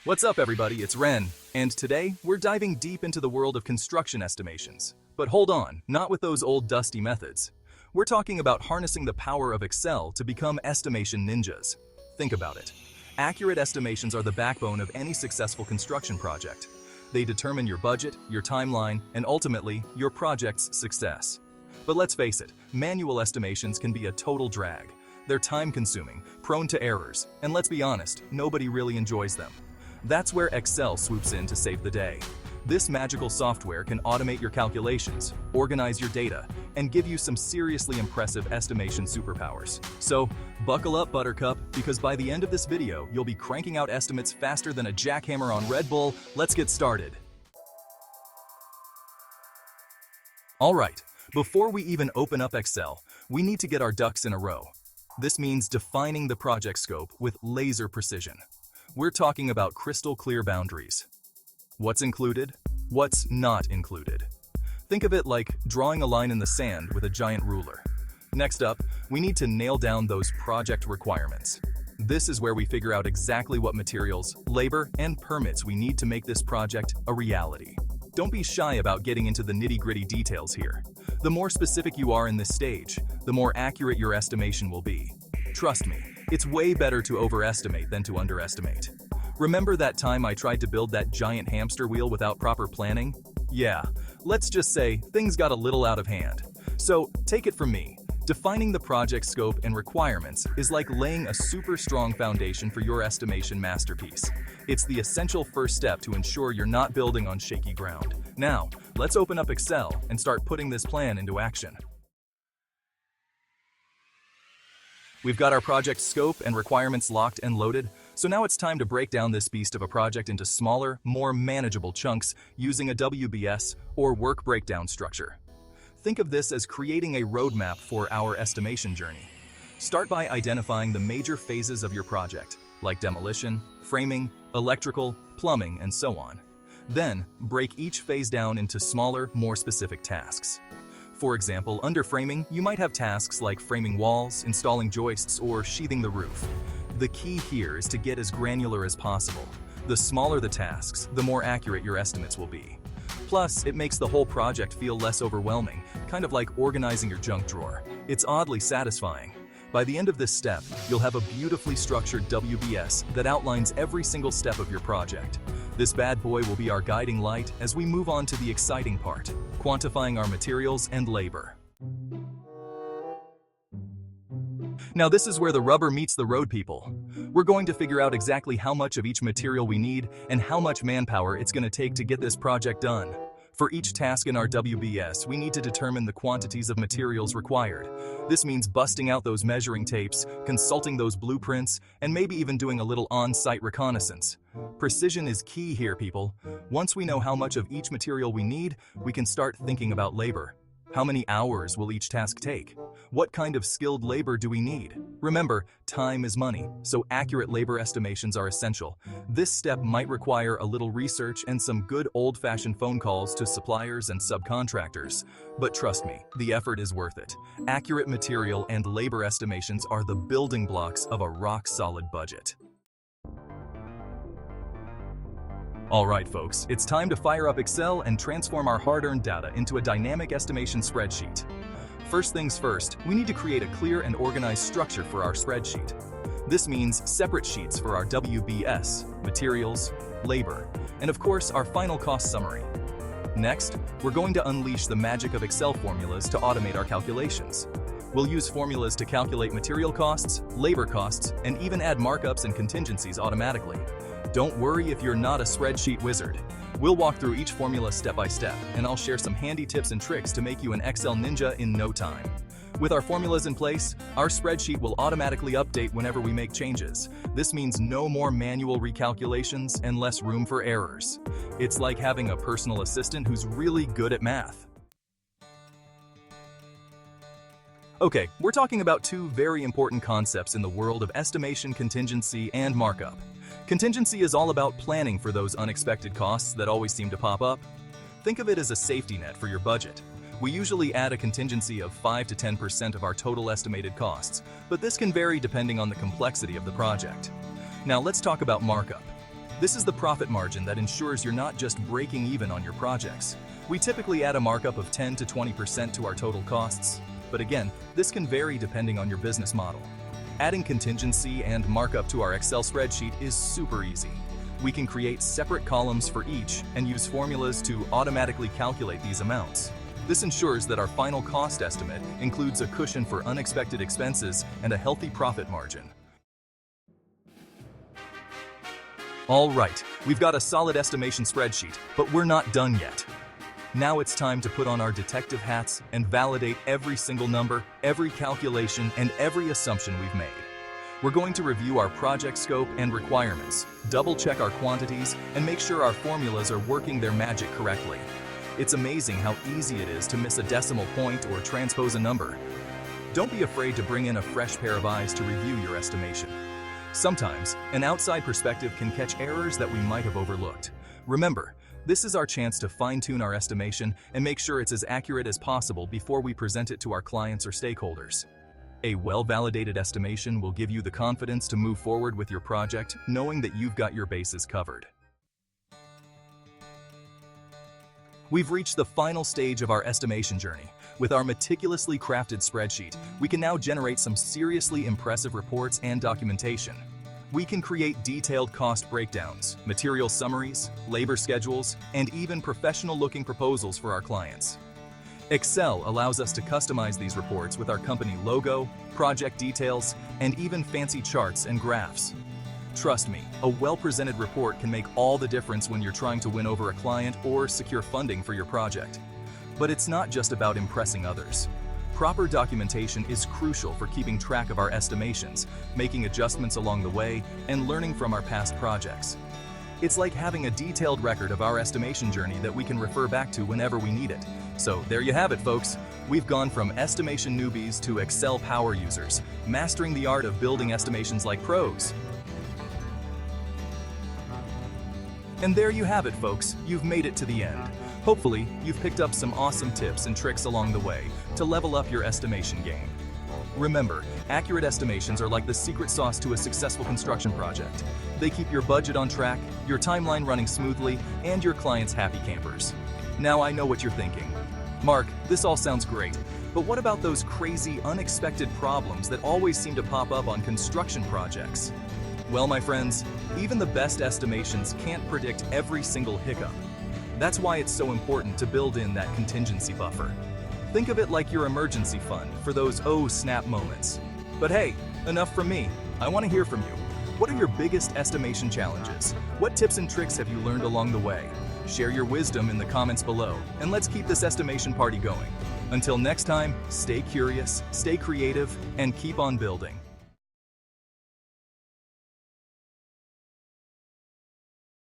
What's up, everybody? It's Ren, and today we're diving deep into the world of construction estimations. But hold on, not with those old dusty methods. We're talking about harnessing the power of Excel to become estimation ninjas. Think about it. Accurate estimations are the backbone of any successful construction project. They determine your budget, your timeline, and ultimately, your project's success. But let's face it, manual estimations can be a total drag. They're time-consuming, prone to errors, and let's be honest, nobody really enjoys them. That's where Excel swoops in to save the day. This magical software can automate your calculations, organize your data, and give you some seriously impressive estimation superpowers. So, buckle up, Buttercup, because by the end of this video, you'll be cranking out estimates faster than a jackhammer on Red Bull. Let's get started. Alright, before we even open up Excel, we need to get our ducks in a row. This means defining the project scope with laser precision. We're talking about crystal clear boundaries. What's included? What's not included? Think of it like drawing a line in the sand with a giant ruler. Next up, we need to nail down those project requirements. This is where we figure out exactly what materials, labor, and permits we need to make this project a reality. Don't be shy about getting into the nitty-gritty details here. The more specific you are in this stage, the more accurate your estimation will be. Trust me, it's way better to overestimate than to underestimate. Remember that time I tried to build that giant hamster wheel without proper planning? Yeah, let's just say things got a little out of hand. So, take it from me. Defining the project scope and requirements is like laying a super strong foundation for your estimation masterpiece. It's the essential first step to ensure you're not building on shaky ground. Now, let's open up Excel and start putting this plan into action. We've got our project scope and requirements locked and loaded, so now it's time to break down this beast of a project into smaller, more manageable chunks using a WBS or work breakdown structure. Think of this as creating a roadmap for our estimation journey. Start by identifying the major phases of your project, like demolition, framing, electrical, plumbing, and so on. Then, break each phase down into smaller, more specific tasks. For example, under framing, you might have tasks like framing walls, installing joists, or sheathing the roof. The key here is to get as granular as possible. The smaller the tasks, the more accurate your estimates will be. Plus, it makes the whole project feel less overwhelming, kind of like organizing your junk drawer. It's oddly satisfying. By the end of this step, you'll have a beautifully structured WBS that outlines every single step of your project. This bad boy will be our guiding light as we move on to the exciting part, quantifying our materials and labor. Now this is where the rubber meets the road, people. We're going to figure out exactly how much of each material we need and how much manpower it's going to take to get this project done. For each task in our WBS, we need to determine the quantities of materials required. This means busting out those measuring tapes, consulting those blueprints, and maybe even doing a little on-site reconnaissance. Precision is key here, people. Once we know how much of each material we need, we can start thinking about labor. How many hours will each task take? What kind of skilled labor do we need? Remember, time is money, so accurate labor estimations are essential. This step might require a little research and some good old-fashioned phone calls to suppliers and subcontractors. But trust me, the effort is worth it. Accurate material and labor estimations are the building blocks of a rock-solid budget. Alright folks, it's time to fire up Excel and transform our hard-earned data into a dynamic estimation spreadsheet. First things first, we need to create a clear and organized structure for our spreadsheet. This means separate sheets for our WBS, materials, labor, and of course our final cost summary. Next, we're going to unleash the magic of Excel formulas to automate our calculations. We'll use formulas to calculate material costs, labor costs, and even add markups and contingencies automatically. Don't worry if you're not a spreadsheet wizard. We'll walk through each formula step by step, and I'll share some handy tips and tricks to make you an Excel ninja in no time. With our formulas in place, our spreadsheet will automatically update whenever we make changes. This means no more manual recalculations and less room for errors. It's like having a personal assistant who's really good at math. Okay, we're talking about two very important concepts in the world of estimation, contingency, and markup. Contingency is all about planning for those unexpected costs that always seem to pop up. Think of it as a safety net for your budget. We usually add a contingency of 5 to 10% of our total estimated costs, but this can vary depending on the complexity of the project. Now let's talk about markup. This is the profit margin that ensures you're not just breaking even on your projects. We typically add a markup of 10 to 20% to our total costs, but again, this can vary depending on your business model. Adding contingency and markup to our Excel spreadsheet is super easy. We can create separate columns for each and use formulas to automatically calculate these amounts. This ensures that our final cost estimate includes a cushion for unexpected expenses and a healthy profit margin. All right, we've got a solid estimation spreadsheet, but we're not done yet. Now it's time to put on our detective hats and validate every single number, every calculation, and every assumption we've made. We're going to review our project scope and requirements, double-check our quantities, and make sure our formulas are working their magic correctly. It's amazing how easy it is to miss a decimal point or transpose a number. Don't be afraid to bring in a fresh pair of eyes to review your estimation. Sometimes, an outside perspective can catch errors that we might have overlooked. Remember, this is our chance to fine-tune our estimation and make sure it's as accurate as possible before we present it to our clients or stakeholders. A well-validated estimation will give you the confidence to move forward with your project, knowing that you've got your bases covered. We've reached the final stage of our estimation journey. With our meticulously crafted spreadsheet, we can now generate some seriously impressive reports and documentation. We can create detailed cost breakdowns, material summaries, labor schedules, and even professional-looking proposals for our clients. Excel allows us to customize these reports with our company logo, project details, and even fancy charts and graphs. Trust me, a well-presented report can make all the difference when you're trying to win over a client or secure funding for your project. But it's not just about impressing others. Proper documentation is crucial for keeping track of our estimations, making adjustments along the way, and learning from our past projects. It's like having a detailed record of our estimation journey that we can refer back to whenever we need it. So there you have it, folks. We've gone from estimation newbies to Excel power users, mastering the art of building estimations like pros. And there you have it, folks. You've made it to the end. Hopefully, you've picked up some awesome tips and tricks along the way to level up your estimation game. Remember, accurate estimations are like the secret sauce to a successful construction project. They keep your budget on track, your timeline running smoothly, and your clients happy campers. Now I know what you're thinking. Mark, this all sounds great, but what about those crazy, unexpected problems that always seem to pop up on construction projects? Well, my friends, even the best estimations can't predict every single hiccup. That's why it's so important to build in that contingency buffer. Think of it like your emergency fund for those oh snap moments. But hey, enough from me. I want to hear from you. What are your biggest estimation challenges? What tips and tricks have you learned along the way? Share your wisdom in the comments below, and let's keep this estimation party going. Until next time, stay curious, stay creative, and keep on building.